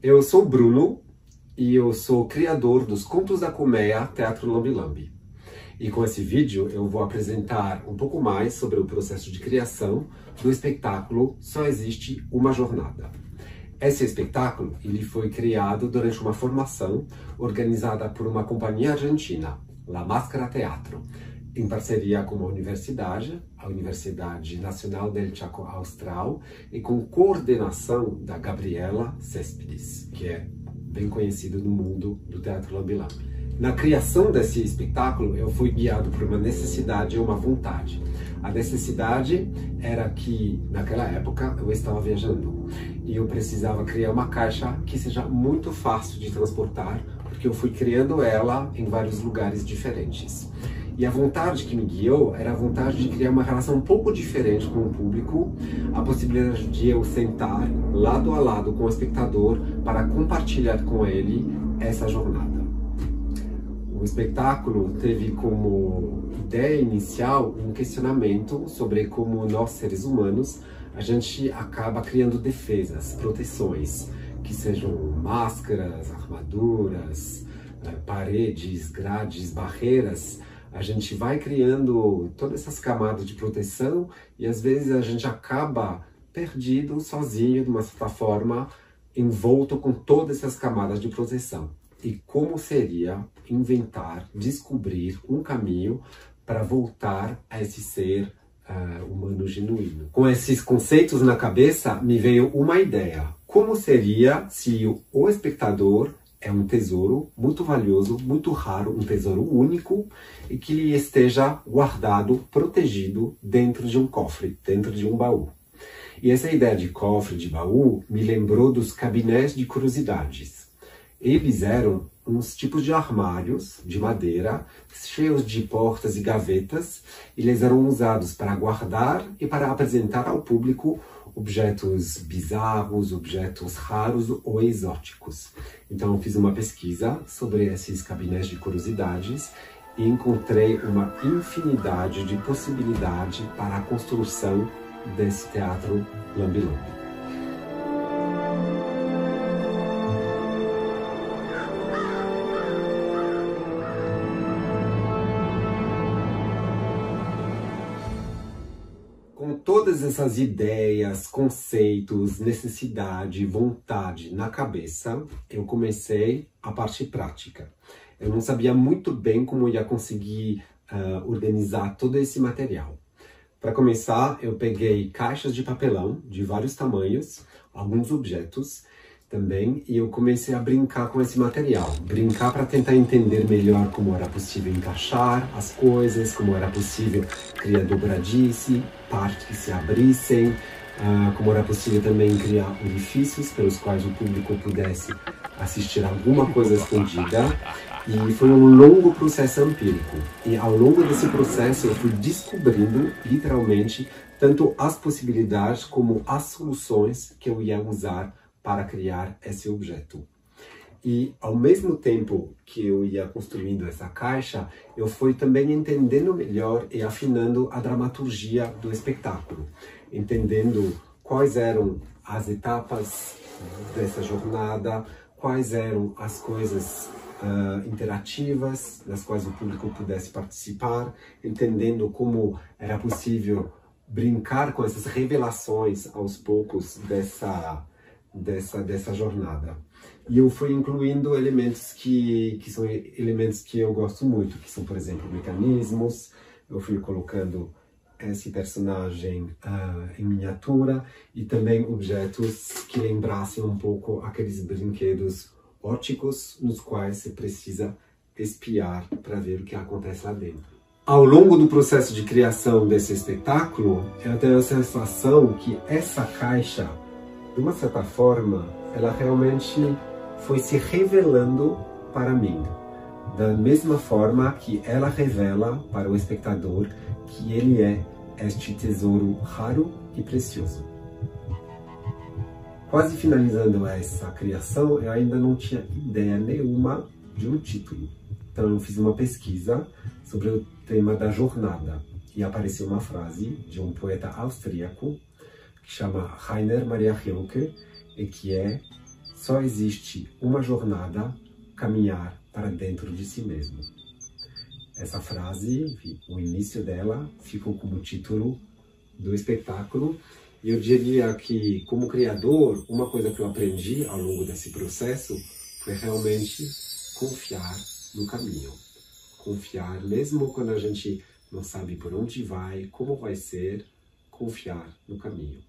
Eu sou o Bruno e eu sou criador dos Contos da Colmeia Teatro Lambi-Lambi. E com esse vídeo eu vou apresentar um pouco mais sobre o processo de criação do espetáculo Só Existe Uma Jornada. Esse espetáculo ele foi criado durante uma formação organizada por uma companhia argentina, La Máscara Teatro, em parceria com uma universidade, a Universidade Nacional del Chaco Austral, e com coordenação da Gabriela Céspedes, que é bem conhecido no mundo do Teatro Lambi-Lambi. Na criação desse espetáculo, eu fui guiado por uma necessidade e uma vontade. A necessidade era que, naquela época, eu estava viajando e eu precisava criar uma caixa que seja muito fácil de transportar, porque eu fui criando ela em vários lugares diferentes. E a vontade que me guiou era a vontade de criar uma relação um pouco diferente com o público, a possibilidade de eu sentar lado a lado com o espectador para compartilhar com ele essa jornada. O espetáculo teve como ideia inicial um questionamento sobre como nós, seres humanos, a gente acaba criando defesas, proteções, que sejam máscaras, armaduras, paredes, grades, barreiras. A gente vai criando todas essas camadas de proteção e às vezes a gente acaba perdido, sozinho, de uma certa forma, envolto com todas essas camadas de proteção. E como seria inventar, descobrir um caminho para voltar a esse ser humano genuíno? Com esses conceitos na cabeça, me veio uma ideia. Como seria se o espectador é um tesouro muito valioso, muito raro, um tesouro único, e que ele esteja guardado, protegido dentro de um cofre, dentro de um baú. E essa ideia de cofre, de baú, me lembrou dos cabinés de curiosidades. Eles eram uns tipos de armários de madeira, cheios de portas e gavetas, e eles eram usados para guardar e para apresentar ao público objetos bizarros, objetos raros ou exóticos. Então eu fiz uma pesquisa sobre esses cabinés de curiosidades e encontrei uma infinidade de possibilidades para a construção desse teatro Lambi-Lambi. Com todas essas ideias, conceitos, necessidade, vontade na cabeça, eu comecei a parte prática. Eu não sabia muito bem como ia conseguir organizar todo esse material. Para começar, eu peguei caixas de papelão de vários tamanhos, alguns objetos também, e eu comecei a brincar com esse material. Brincar para tentar entender melhor como era possível encaixar as coisas, como era possível criar dobradice, partes que se abrissem, como era possível também criar orifícios pelos quais o público pudesse assistir alguma coisa escondida. E foi um longo processo empírico. E ao longo desse processo eu fui descobrindo, literalmente, tanto as possibilidades como as soluções que eu ia usar para criar esse objeto. E ao mesmo tempo que eu ia construindo essa caixa, eu fui também entendendo melhor e afinando a dramaturgia do espetáculo, entendendo quais eram as etapas dessa jornada, quais eram as coisas interativas nas quais o público pudesse participar, entendendo como era possível brincar com essas revelações aos poucos dessa jornada. E eu fui incluindo elementos que são elementos que eu gosto muito, que são, por exemplo, mecanismos. Eu fui colocando esse personagem em miniatura e também objetos que lembrassem um pouco aqueles brinquedos óticos nos quais você precisa espiar para ver o que acontece lá dentro. Ao longo do processo de criação desse espetáculo, eu tenho a sensação que essa caixa, de uma certa forma, ela realmente foi se revelando para mim, da mesma forma que ela revela para o espectador que ele é este tesouro raro e precioso. Quase finalizando essa criação, eu ainda não tinha ideia nenhuma de um título. Então eu fiz uma pesquisa sobre o tema da jornada e apareceu uma frase de um poeta austríaco que chama Rainer Maria Rilke e que é: só existe uma jornada, caminhar para dentro de si mesmo. Essa frase, enfim, o início dela ficou como título do espetáculo. E eu diria que, como criador, uma coisa que eu aprendi ao longo desse processo foi realmente confiar no caminho. Confiar, mesmo quando a gente não sabe por onde vai, como vai ser, confiar no caminho.